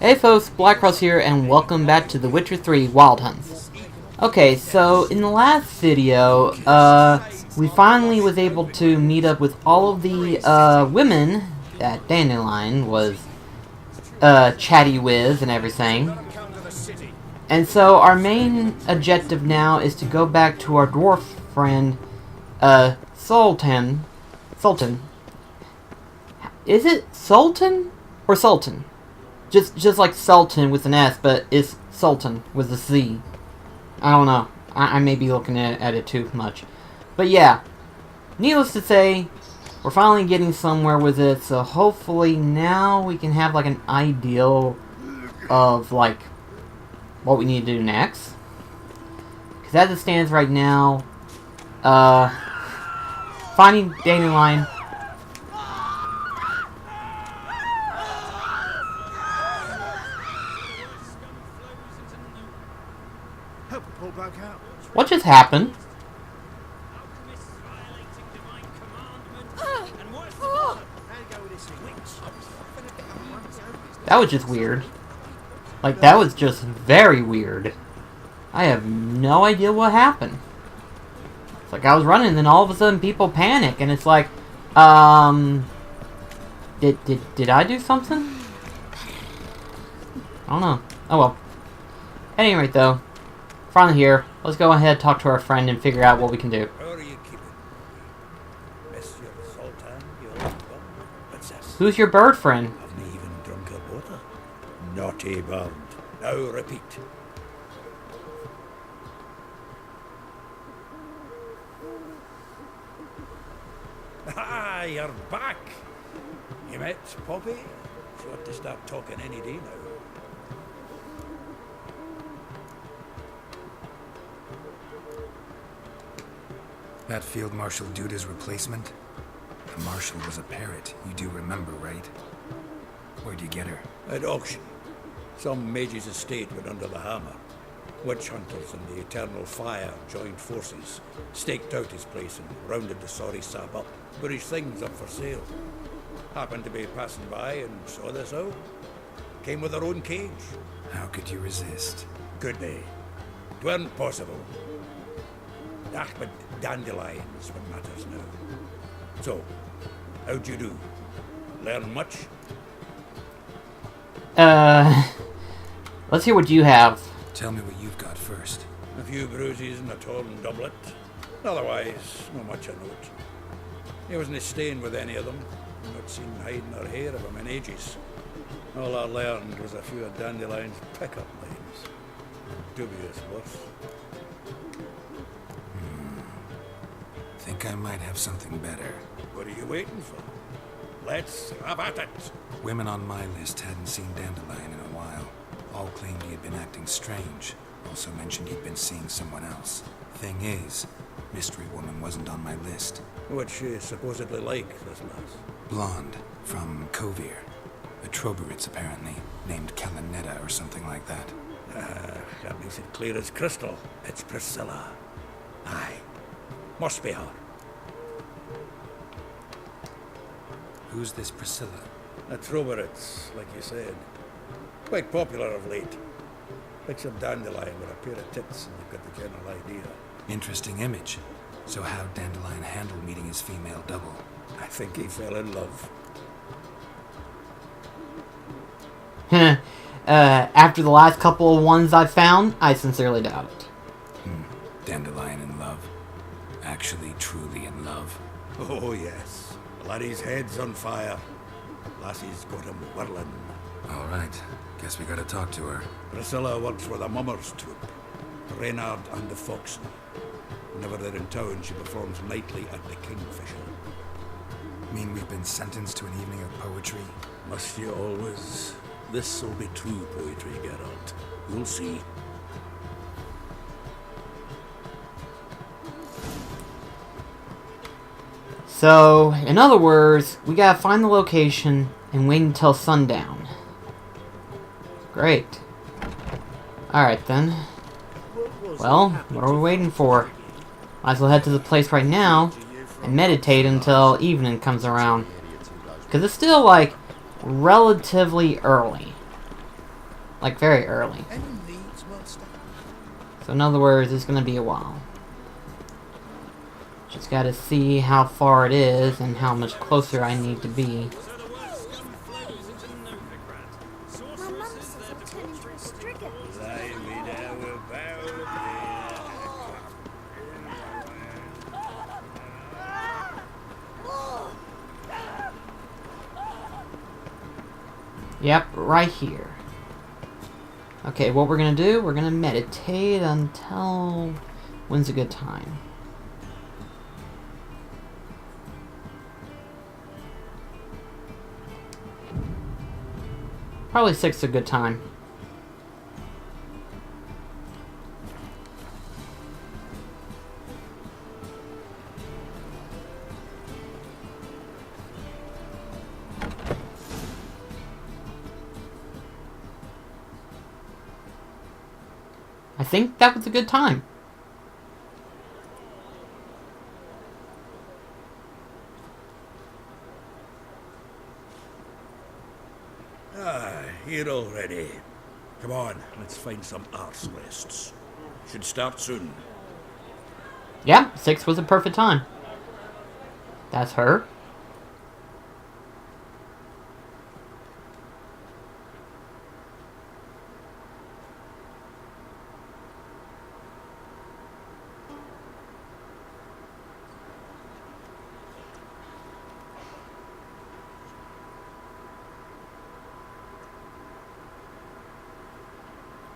Hey folks, BlackCross here, and welcome back to The Witcher 3 Wild Hunts. Okay, so in the last video, we finally was able to meet up with all of the, women that Dandelion was, chatty with and everything. And so our main objective now is to go back to our dwarf friend, Sultan. Is it Sultan or Sultan? Just like Sultan with an S, but it's Sultan with a C. I don't know. I may be looking at it too much. But yeah, needless to say, we're finally getting somewhere with it, so hopefully now we can have like an ideal of like what we need to do next. Because as it stands right now, finding Dandelion. What just happened? That was just weird. Like, that was just very weird. I have no idea what happened. It's like I was running and then all of a sudden people panic and it's like, did I do something? I don't know. Oh well. At any rate though, finally here, let's go ahead and talk to our friend and figure out what we can do. How are you keeping? Monsieur Sultan, your welcome princess. Who's your bird friend? Have me even drunk her water? Naughty bird. Now repeat. Ah, you're back. You met Poppy? She ought to start talking any day now. That Field Marshal Duda's replacement? The Marshal was a parrot, you do remember, right? Where'd you get her? At auction. Some mage's estate went under the hammer. Witch hunters and the Eternal Fire joined forces, staked out his place and rounded the sorry sap up. But his things up for sale. Happened to be passing by and saw this out. Came with their own cage. How could you resist? Could they? 'Tweren't possible. But Dandelion's what matters now. So, how'd you do? Learn much? Let's hear what you have. Tell me what you've got first. A few bruises and a torn doublet. Otherwise, not much of note. He wasn't staying with any of them. Not seen hiding or hair of him in ages. All I learned was a few of Dandelion's pickup lines. Dubious worth. Think I might have something better. What are you waiting for? Let's have at it. Women on my list hadn't seen Dandelion in a while. All claimed he had been acting strange. Also mentioned he'd been seeing someone else. Thing is, Mystery Woman wasn't on my list. What's she supposedly like, this lass? Blonde, from Kovir. A Troberitz, apparently, named Kalanetta or something like that. That makes it clear as crystal. It's Priscilla. Aye. Must be her. Who's this Priscilla? A Troberitz, like you said. Quite popular of late. Picture Dandelion with a pair of tits and you've got the general idea. Interesting image. So how'd Dandelion handle meeting his female double? I think he fell in love. After the last couple of ones I've found, I sincerely doubt it. Dandelion in love. Actually, truly in love. Oh, yes. Laddie's head's on fire. Lassie's got him whirling. All right. Guess we gotta talk to her. Priscilla works with a mummers troupe. Reynard and the Foxen. Whenever they're in town, she performs nightly at the Kingfisher. Mean we've been sentenced to an evening of poetry? Must you always? This'll be true poetry, Geralt. You'll see. So, in other words, we gotta find the location and wait until sundown. Great. Alright then. Well, what are we waiting for? Might as well head to the place right now and meditate until evening comes around. Because it's still, like, relatively early. Like, very early. Any needs, master? So in other words, it's gonna be a while. Just gotta see how far it is and how much closer I need to be. My mum says I'll turn into a striga. Yep, right here. Okay, what we're gonna do, we're gonna meditate until... When's a good time? Probably 6 is a good time. I think that was a good time. Here already. Come on, let's find some arse rests. Should start soon. Yeah, 6 was a perfect time. That's her.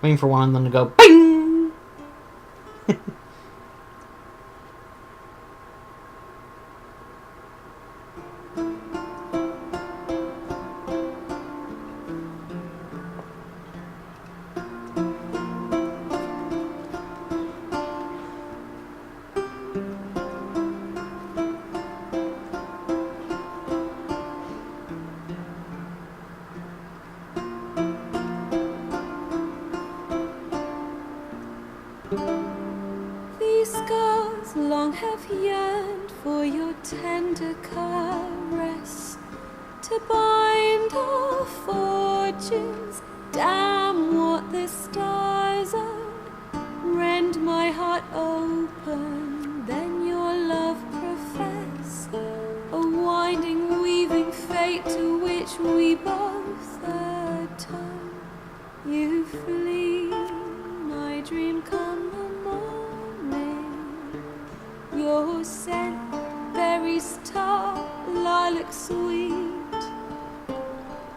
Waiting for one of them to go BING! These scars long have yearned for your tender caress, to bind our fortunes. Damn what the stars own. Rend my heart open, then your love profess. A winding, weaving fate to which we both atone. You flee, my dream come the morning. Your scent, berries tart, lilac sweet.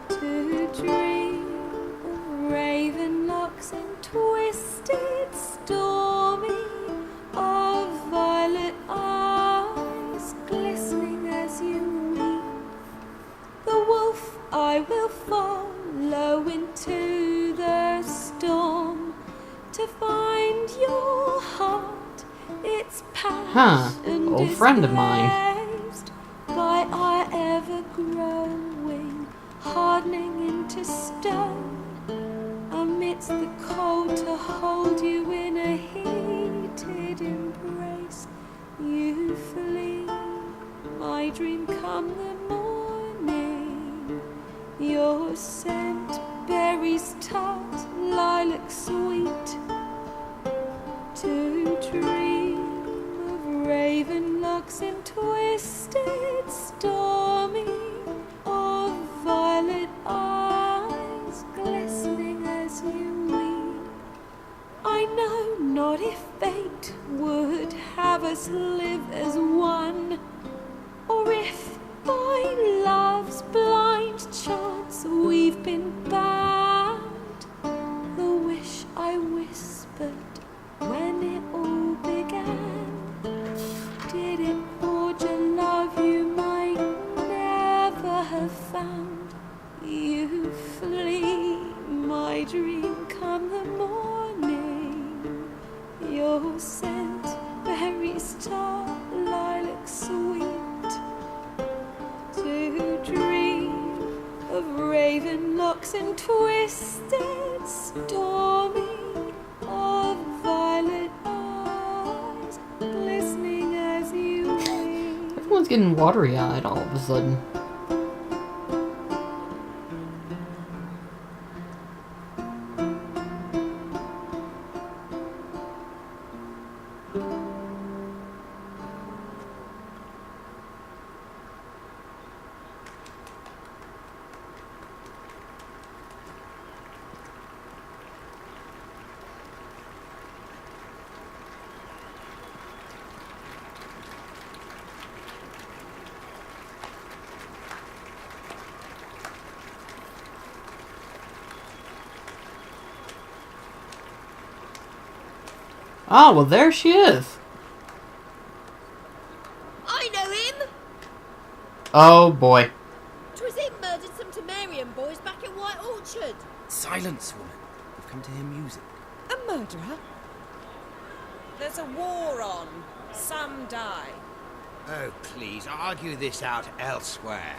To dream of raven locks and twisted, stormy, of violet eyes glistening as you weep. The wolf I will follow into the storm, to find your heart, its passion old friend of mine. disguised by our ever-growing, hardening into stone. Amidst the cold, to hold you in a heated embrace. You flee, my dream come the morning. Your scent, berries tart, lilac sweet. To dream of raven locks and twisted, stormy, of violet eyes glistening as you weep. I know not if fate would have us live as one, or if by love's blind chance we've been bound. The wish I whispered when it all began, did it forge a love you might never have found? You flee, my dream come the morning. Your scent, berries tart, lilac sweet. To dream of raven locks and twisted, stormy, of violet eyes glistening as you weep. Everyone's getting watery-eyed all of a sudden. Oh, well, there she is. I know him! Oh, boy. 'Twas him murdered some Temerian boys back in White Orchard. Silence, woman. We've come to hear music. A murderer? There's a war on. Some die. Oh, please, argue this out elsewhere.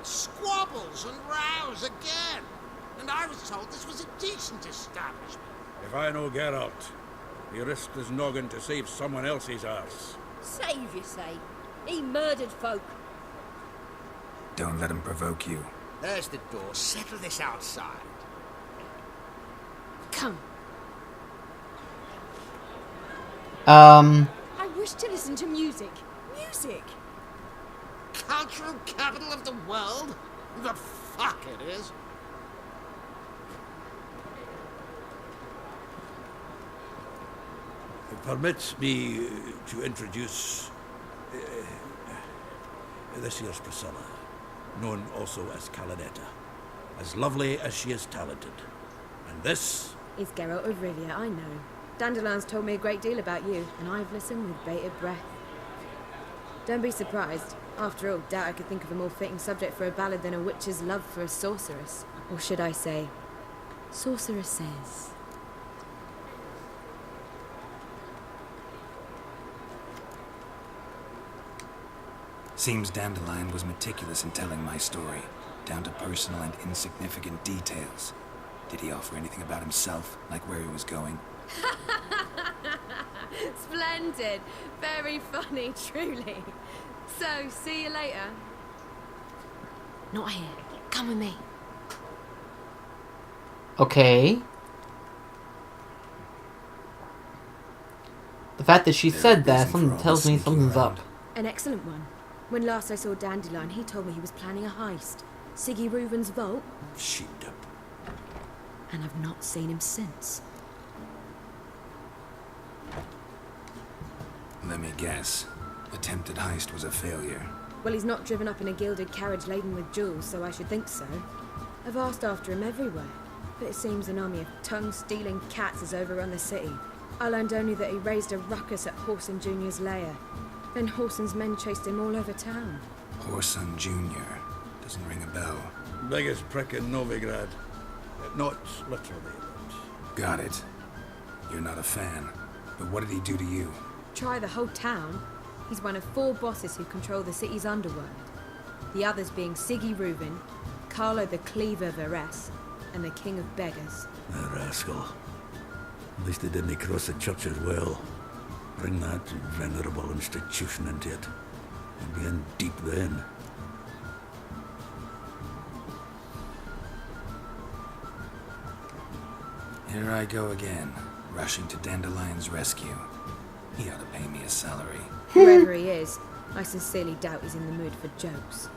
Squabbles and rows again. And I was told this was a decent establishment. If I know Geralt, he risked his noggin to save someone else's arse. Save, you say? He murdered folk. Don't let him provoke you. There's the door. Settle this outside. Come. I wish to listen to music. Music! Cultural capital of the world? The fuck it is. It permits me to introduce this here's Priscilla, known also as Calinetta, as lovely as she is talented. And this is Geralt of Rivia, I know. Dandelion's told me a great deal about you, and I've listened with bated breath. Don't be surprised. After all, doubt I could think of a more fitting subject for a ballad than a witch's love for a sorceress. Or should I say, sorceresses. Seems Dandelion was meticulous in telling my story, down to personal and insignificant details. Did he offer anything about himself, like where he was going? Splendid. Very funny, truly. So, see you later. Not here. Come with me. Okay. The fact that she said that, something tells me something's up. An excellent one. When last I saw Dandelion, he told me he was planning a heist. Siggy Reuven's vault. sheep. And I've not seen him since. Let me guess. Attempted heist was a failure. Well, he's not driven up in a gilded carriage laden with jewels, so I should think so. I've asked after him everywhere, but it seems an army of tongue-stealing cats has overrun the city. I learned only that he raised a ruckus at Whoreson Jr.'s lair. Then Whoreson's men chased him all over town. Whoreson Jr. Doesn't ring a bell. Biggest prick in Novigrad. Not literally, but... Got it. You're not a fan. But what did he do to you? Try the whole town. He's one of 4 bosses who control the city's underworld. The others being Siggy Reuven, Carlo the Cleaver Varese, and the King of Beggars. The rascal. At least they didn't cross the church as well. Bring that venerable institution into it. And be in deep then. Here I go again, rushing to Dandelion's rescue. He ought to pay me a salary. Whoever he is, I sincerely doubt he's in the mood for jokes.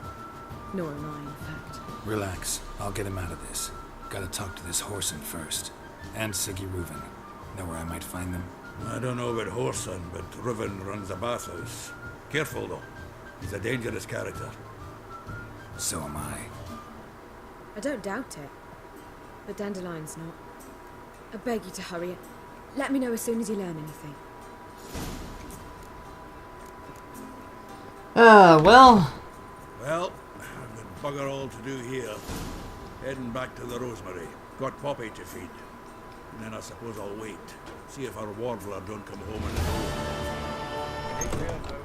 Nor am I, in fact. Relax, I'll get him out of this. Gotta talk to this Whoreson first. And Siggy Reuven. Know where I might find them? I don't know about Whoreson, but Reuven runs a bathhouse. Careful though. He's a dangerous character. So am I. I don't doubt it. But Dandelion's not. I beg you to hurry. Let me know as soon as you learn anything. Well... Well, I've got bugger all to do here. Heading back to the Rosemary. Got Poppy to feed. And then I suppose I'll wait. See if our warbler don't come home in the Take care now.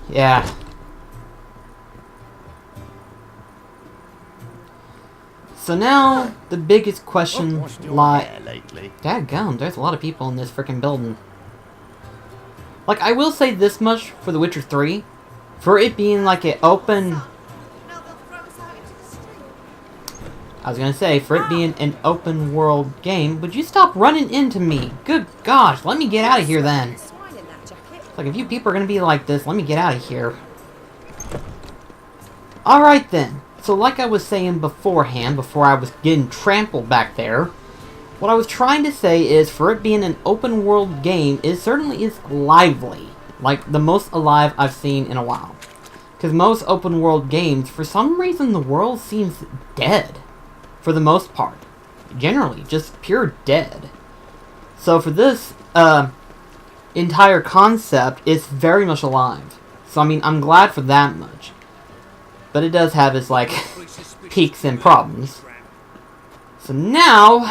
Yeah. So now, the biggest question Dadgum, there's a lot of people in this freaking building. Like, I will say this much for The Witcher 3. For it being like an open... I was gonna say, for it being an open world game, would you stop running into me? Good gosh, let me get out of here then. Like, if you people are gonna be like this, let me get out of here. Alright then. So like I was saying beforehand, before I was getting trampled back there, what I was trying to say is, for it being an open world game, it certainly is lively. Like, the most alive I've seen in a while. Because most open world games, for some reason the world seems dead. For the most part. generally, just pure dead. So for this entire concept, it's very much alive. So I mean, I'm glad for that much. But it does have its, like, peaks and problems. So now,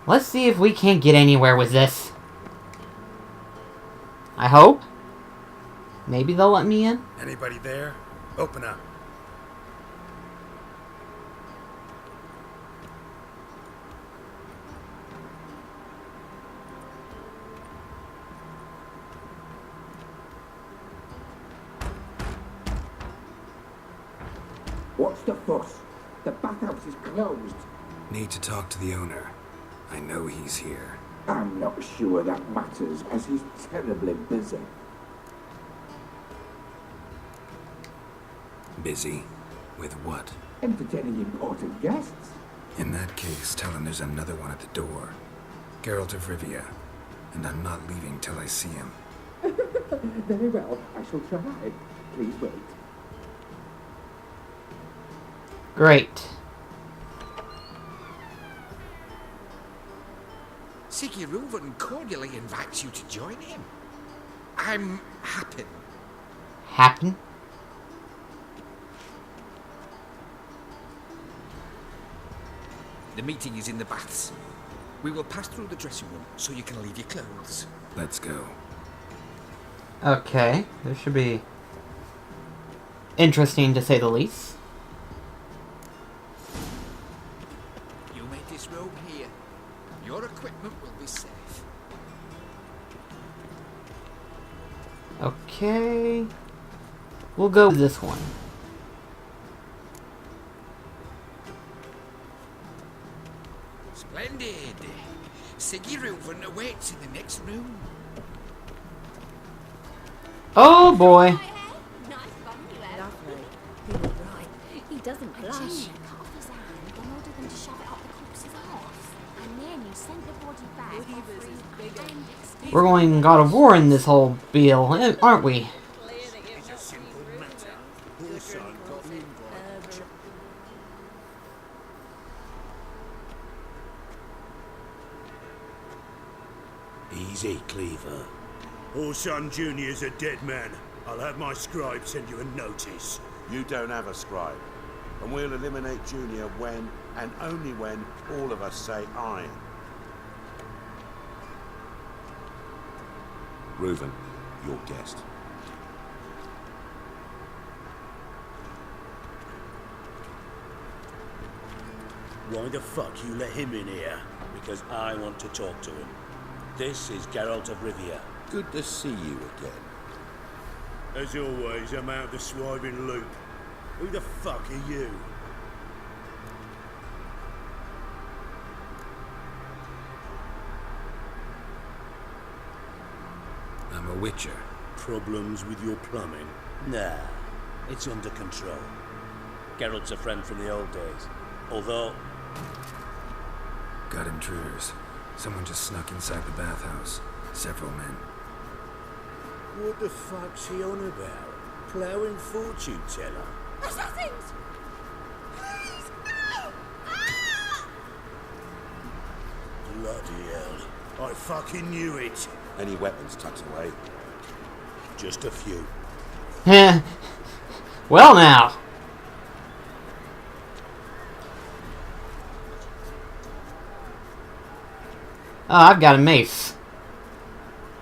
let's see if we can't get anywhere with this. I hope. Maybe they'll let me in. Anybody there? Open up. What's the fuss? The bathhouse is closed. Need to talk to the owner. I know he's here. I'm not sure that matters, as he's terribly busy. Busy? With what? Entertaining important guests. In that case, tell him there's another one at the door. Geralt of Rivia. And I'm not leaving till I see him. Very well, I shall try. Please wait. Great. Sigurd cordially invites you to join him. I'm happy. Happen? The meeting is in the baths. We will pass through the dressing room so you can leave your clothes. Let's go. Okay, this should be interesting to say the least. You may disrobe here. Your equipment will be safe. Okay. We'll go with this one. Splendid. Sigurd awaits in the next room. Oh boy. Nice fun you have. Lovely. He was right. He doesn't A blush. junior cut off his hand and ordered them to shove it up the corpse's arse. And then he sent the body back for free. And We're going God of War in this whole deal, aren't we? It's a simple matter. Whose son got the invite? Easy, Cleaver. Orson Jr.'s a dead man. I'll have my scribe send you a notice. You don't have a scribe. And we'll eliminate Junior when, and only when, all of us say aye. Reuven, your guest. Why the fuck you let him in here? Because I want to talk to him. This is Geralt of Rivia. Good to see you again. As always, I'm out of the swiving loop. Who the fuck are you? I'm a witcher. Problems with your plumbing? Nah, it's under control. Geralt's a friend from the old days. Although... Got intruders. Someone just snuck inside the bathhouse. Several men. What the fuck's he on about? Ploughing fortune teller? Assassins! Please, no! Ah! Bloody hell. I fucking knew it. Any weapons tucked away? Just a few. Well now. Oh, I've got a mace.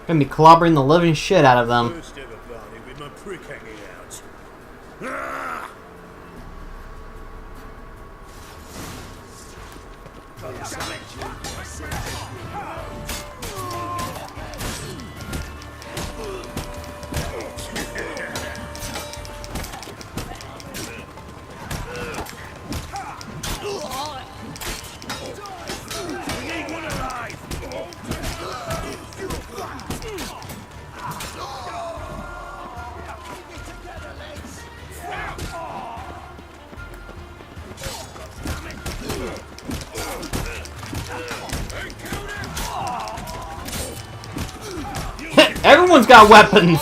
Gonna be clobbering the living shit out of them. First ever party with my prick hanging out. Ah! Everyone's got weapons!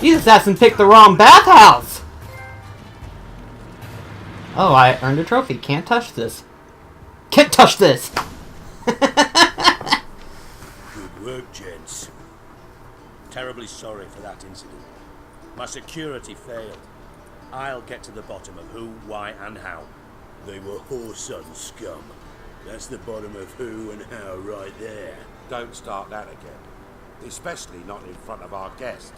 These assassins picked the wrong bathhouse! Oh, I earned a trophy. Can't touch this. Can't touch this! Good work, gents. Terribly sorry for that incident. My security failed. I'll get to the bottom of who, why, and how. They were whoreson scum. That's the bottom of who and how right there. Don't start that again. Especially not in front of our guest.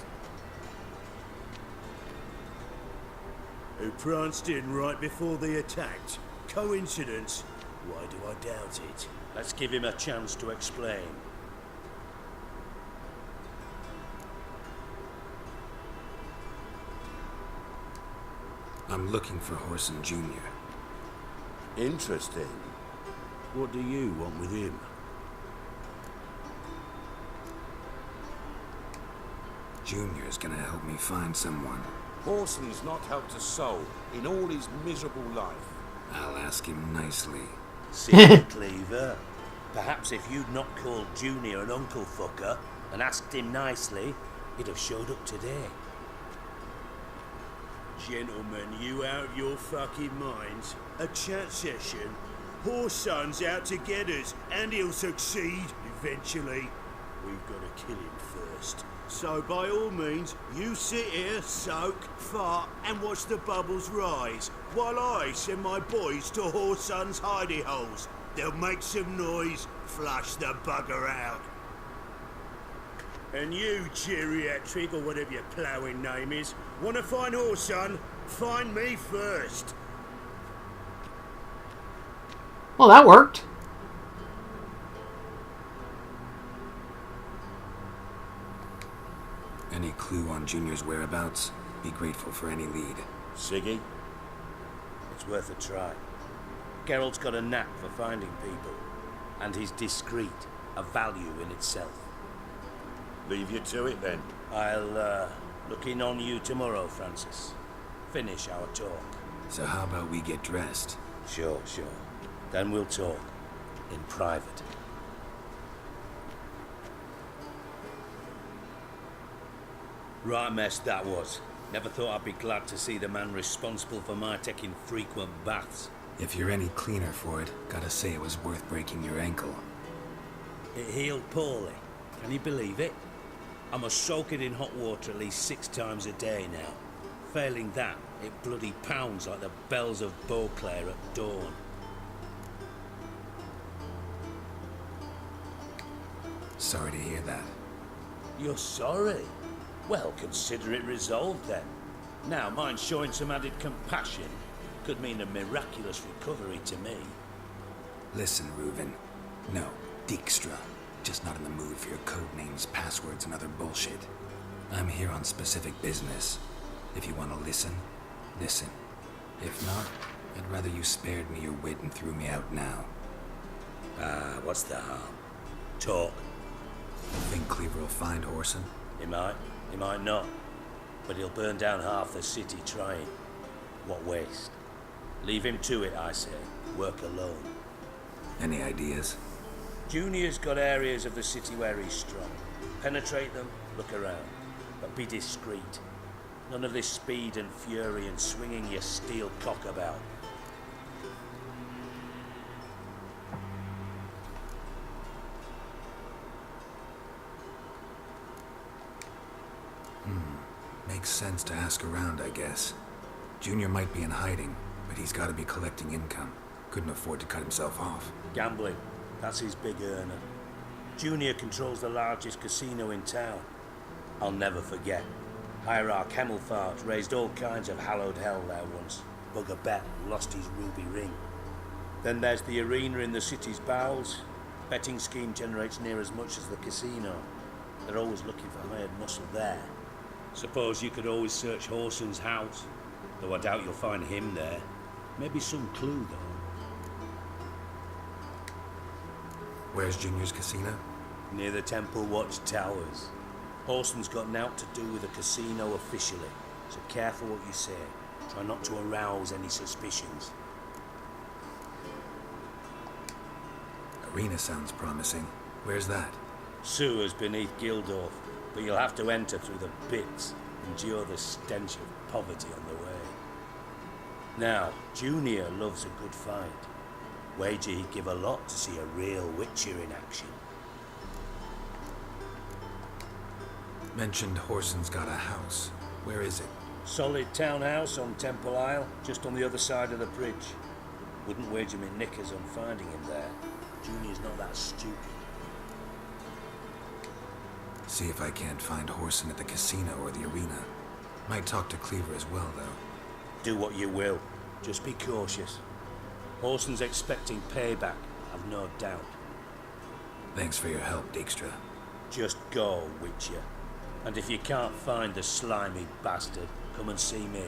Who pranced in right before they attacked. Coincidence? Why do I doubt it? Let's give him a chance to explain. I'm looking for Whoreson Jr. Interesting. What do you want with him? Junior's gonna help me find someone. Whoreson's not helped a soul in all his miserable life. I'll ask him nicely. See, Cleaver? Perhaps if you'd not called Junior an uncle fucker and asked him nicely, he'd have showed up today. Gentlemen, you out of your fucking minds? A chat session? Whoreson's out to get us, and he'll succeed eventually. We've got to kill him first. So by all means, you sit here, soak, fart, and watch the bubbles rise, while I send my boys to Whoreson's hidey holes. They'll make some noise, flush the bugger out. And you, geriatric, or whatever your ploughing name is, want to find Whoreson? Find me first. Well, that worked. Any clue on Junior's whereabouts? Be grateful for any lead. Siggy? It's worth a try. Geralt's got a knack for finding people, and he's discreet, a value in itself. Leave you to it then. I'll look in on you tomorrow, Francis. Finish our talk. So how about we get dressed? Sure. Then we'll talk. In private. Right mess that was. Never thought I'd be glad to see the man responsible for my taking frequent baths. If you're any cleaner for it, gotta say it was worth breaking your ankle. It healed poorly. Can you believe it? I must soak it in hot water at least 6 times a day now. Failing that, it bloody pounds like the bells of Beauclair at dawn. Sorry to hear that. You're sorry? Well, consider it resolved then. Now, mine showing some added compassion could mean a miraculous recovery to me. Listen, Reuven. No, Dijkstra. Just not in the mood for your code names, passwords, and other bullshit. I'm here on specific business. If you want to listen, listen. If not, I'd rather you spared me your wit and threw me out now. What's the harm? Talk. Think Cleaver will find Whoreson? He might not. But he'll burn down half the city trying. What waste. Leave him to it, I say. Work alone. Any ideas? Junior's got areas of the city where he's strong. Penetrate them, look around. But be discreet. None of this speed and fury and swinging your steel cock about. Makes sense to ask around, I guess. Junior might be in hiding, but he's got to be collecting income. Couldn't afford to cut himself off. Gambling. That's his big earner. Junior controls the largest casino in town. I'll never forget. Hierarch Hemmelfart raised all kinds of hallowed hell there once. Bugger Bet lost his ruby ring. Then there's the arena in the city's bowels. Betting scheme generates near as much as the casino. They're always looking for hired muscle there. Suppose you could always search Whoreson's house, though I doubt you'll find him there. Maybe some clue, though. Where's Junior's casino? Near the Temple Watch Towers. Whoreson's got nought to do with the casino officially, so careful what you say. Try not to arouse any suspicions. Arena sounds promising. Where's that? Sewers beneath Gildorf, but you'll have to enter through the pits, endure the stench of poverty on the way. Now, Junior loves a good fight. Wager he'd give a lot to see a real Witcher in action. Mentioned Horson's got a house. Where is it? Solid townhouse on Temple Isle, just on the other side of the bridge. Wouldn't wager me knickers on finding him there. Junior's not that stupid. See if I can't find Horson at the casino or the arena. Might talk to Cleaver as well, though. Do what you will. Just be cautious. Horson's expecting payback, I've no doubt. Thanks for your help, Dijkstra. Just go, Witcher. And if you can't find the slimy bastard, come and see me.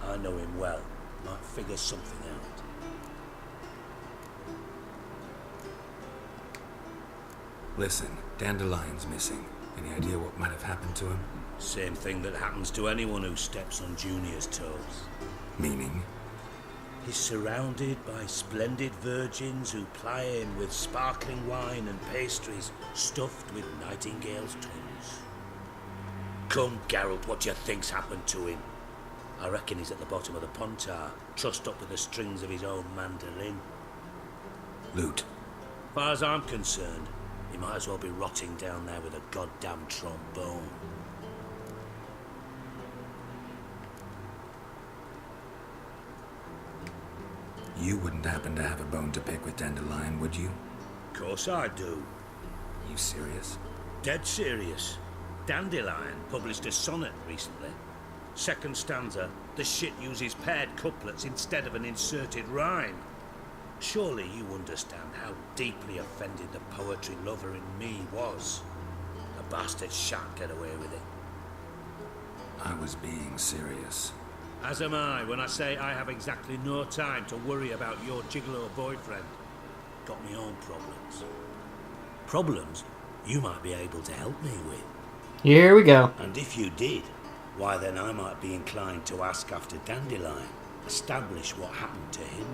I know him well. Might figure something out. Listen, Dandelion's missing. Any idea what might have happened to him? Same thing that happens to anyone who steps on Junior's toes. Meaning? He's surrounded by splendid virgins who ply him with sparkling wine and pastries stuffed with nightingales' tongues. Come, Geralt, what do you think's happened to him? I reckon he's at the bottom of the Pontar, trussed up with the strings of his own mandolin. Loot. As far as I'm concerned, he might as well be rotting down there with a goddamn trombone. You wouldn't happen to have a bone to pick with Dandelion, would you? Of course I do. You serious? Dead serious. Dandelion published a sonnet recently. Second stanza, the shit uses paired couplets instead of an inserted rhyme. Surely you understand how deeply offended the poetry lover in me was. The bastard shan't get away with it. I was being serious. As am I when I say I have exactly no time to worry about your gigolo boyfriend. Got me own problems. Problems you might be able to help me with. Here we go. And if you did, why then I might be inclined to ask after Dandelion, establish what happened to him.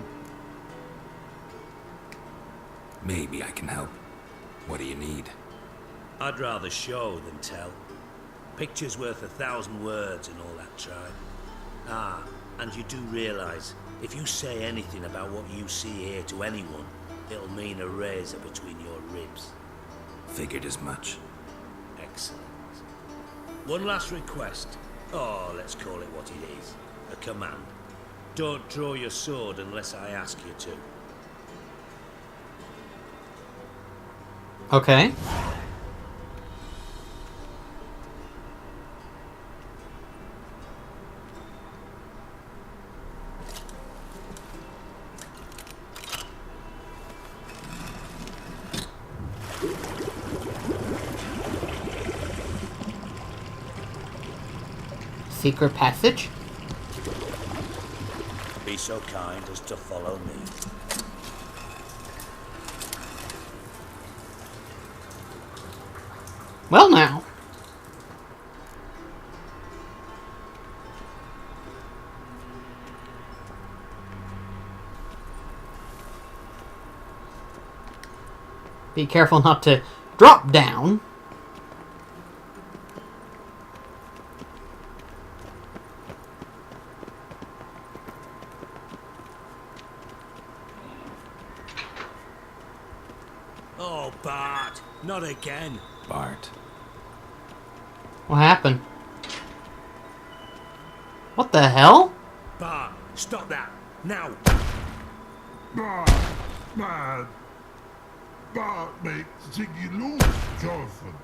Maybe I can help. What do you need? I'd rather show than tell. Picture's worth 1,000 words and all that tribe. Ah, and you do realise, if you say anything about what you see here to anyone, it'll mean a razor between your ribs. Figured as much. Excellent. One last request. Oh, let's call it what it is. A command. Don't draw your sword unless I ask you to. Okay. Secret passage? Be so kind as to follow me. Well now. Be careful not to drop down. Oh, Bart, not again. Bart. What happened? What the hell? Bart, stop that, now. Bart makes Ziggy lose, Jonathan.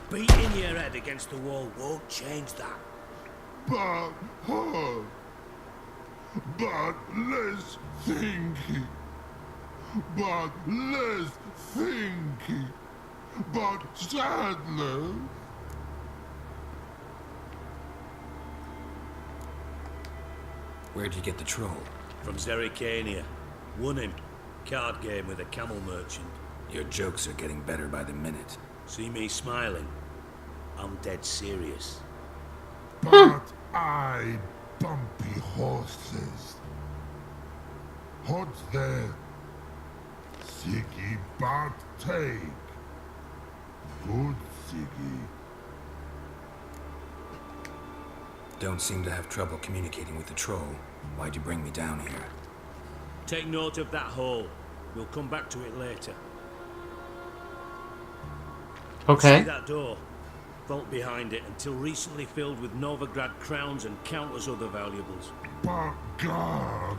Beating your head against the wall won't change that. Bart hard. Bart less thinky. Bart less thinky. Bart Sadler. Where'd you get the troll? From Zerrikania. Won him. Card game with a camel merchant. Your jokes are getting better by the minute. See me smiling? I'm dead serious. But I bumpy horses. What's there? Ziggy Bart take. Good Ziggy. Don't seem to have trouble communicating with the troll. Why'd you bring me down here? Take note of that hole. We'll come back to it later. Okay. See that door? Vault behind it, until recently filled with Novigrad crowns and countless other valuables. By God!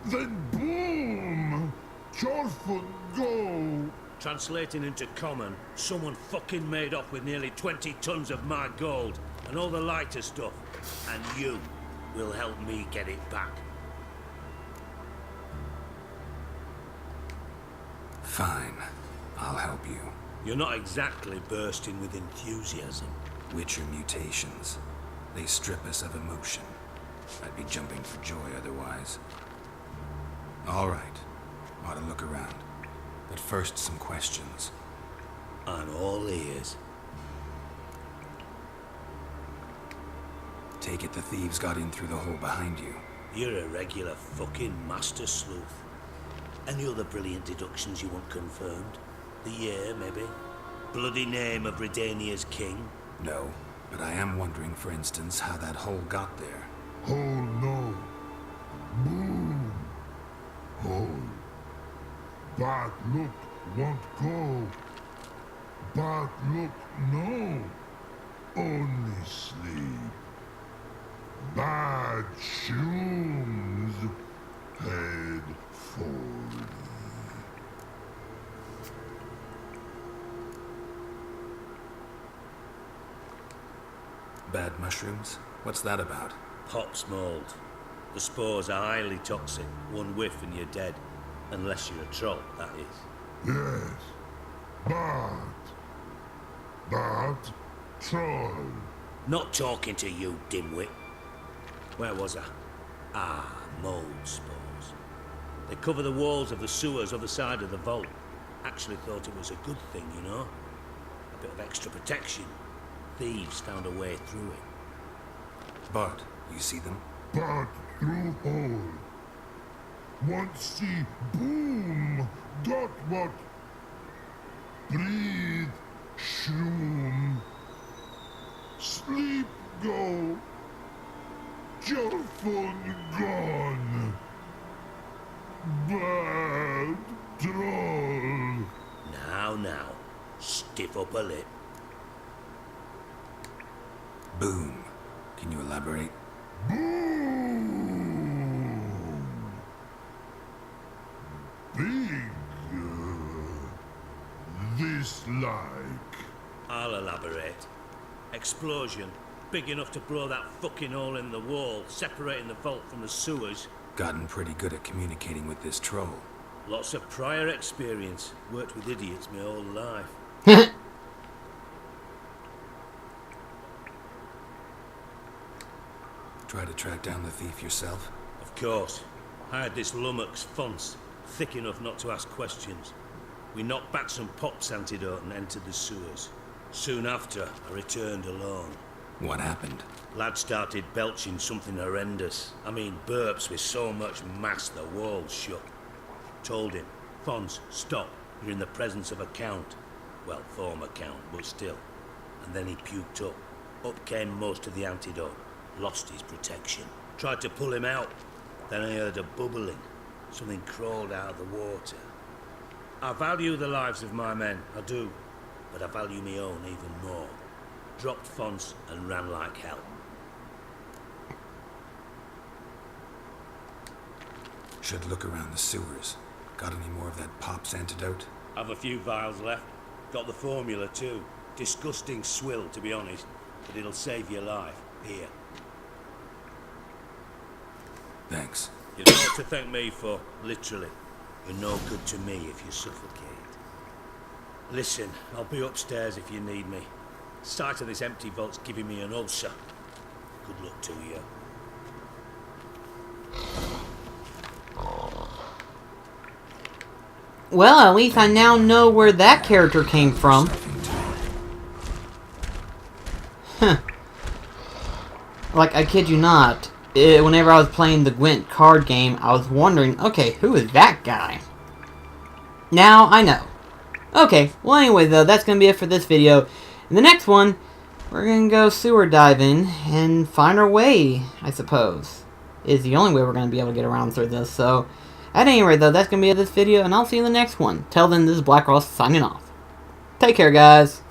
Then boom! Chorfun go! Translating into common, someone fucking made off with nearly 20 tons of my gold and all the lighter stuff. And you will help me get it back. Fine. I'll help you. You're not exactly bursting with enthusiasm. Witcher mutations. They strip us of emotion. I'd be jumping for joy otherwise. All right. Ought to look around. But first, some questions. I'm all ears. Take it the thieves got in through the hole behind you. You're a regular fucking master sleuth. Any other brilliant deductions you want confirmed? The year, maybe? Bloody name of Redania's king? No, but I am wondering, for instance, how that hole got there. Hole no. Boom. Hole. Bad look won't go. Bad look no. Only sleep. Bad shoes. Head forward. Bad mushrooms? What's that about? Pops mold. The spores are highly toxic. One whiff and you're dead. Unless you're a troll, that is. Yes. Bad troll. Not talking to you, dimwit. Where was I? Ah, mold spores. They cover the walls of the sewers other side of the vault. Actually thought it was a good thing, you know? A bit of extra protection. Thieves found a way through it. Bud, you see them? Bud through hole. Want see boom. Dot what? Breathe. Shroom. Sleep go. Your phone gone. Bad troll. Now, stiff up a lip. Boom. Can you elaborate? Boom. Big. This like. I'll elaborate. Explosion. Big enough to blow that fucking hole in the wall, separating the vault from the sewers. Gotten pretty good at communicating with this troll. Lots of prior experience. Worked with idiots my whole life. Try to track down the thief yourself? Of course. I had this lummox Fons, thick enough not to ask questions. We knocked back some Pop's antidote and entered the sewers. Soon after, I returned alone. What happened? Lad started belching something horrendous. I mean, burps with so much mass the walls shook. Told him, Fons, stop. You're in the presence of a count. Well, former count, but still. And then he puked up. Up came most of the antidote. Lost his protection. Tried to pull him out. Then I heard a bubbling. Something crawled out of the water. I value the lives of my men, I do. But I value my own even more. Dropped Fons and ran like hell. Should look around the sewers. Got any more of that Pop's antidote? I've a few vials left. Got the formula too. Disgusting swill, to be honest. But it'll save your life. Here. Thanks. You've naught to thank me for, literally. You're no good to me if you suffocate. Listen, I'll be upstairs if you need me. Sight of this empty vault's giving me an ulcer. Good luck to you. Well, at least I now know where that character came from. Huh. Like, I kid you not. Whenever I was playing the Gwent card game, I was wondering, okay, who is that guy? Now I know. Okay, well anyway though, that's going to be it for this video. In the next one, we're going to go sewer diving and find our way, I suppose. Is the only way we're going to be able to get around through this, so... At any rate, though, that's going to be it this video, and I'll see you in the next one. Till then, this is BlackCross signing off. Take care, guys.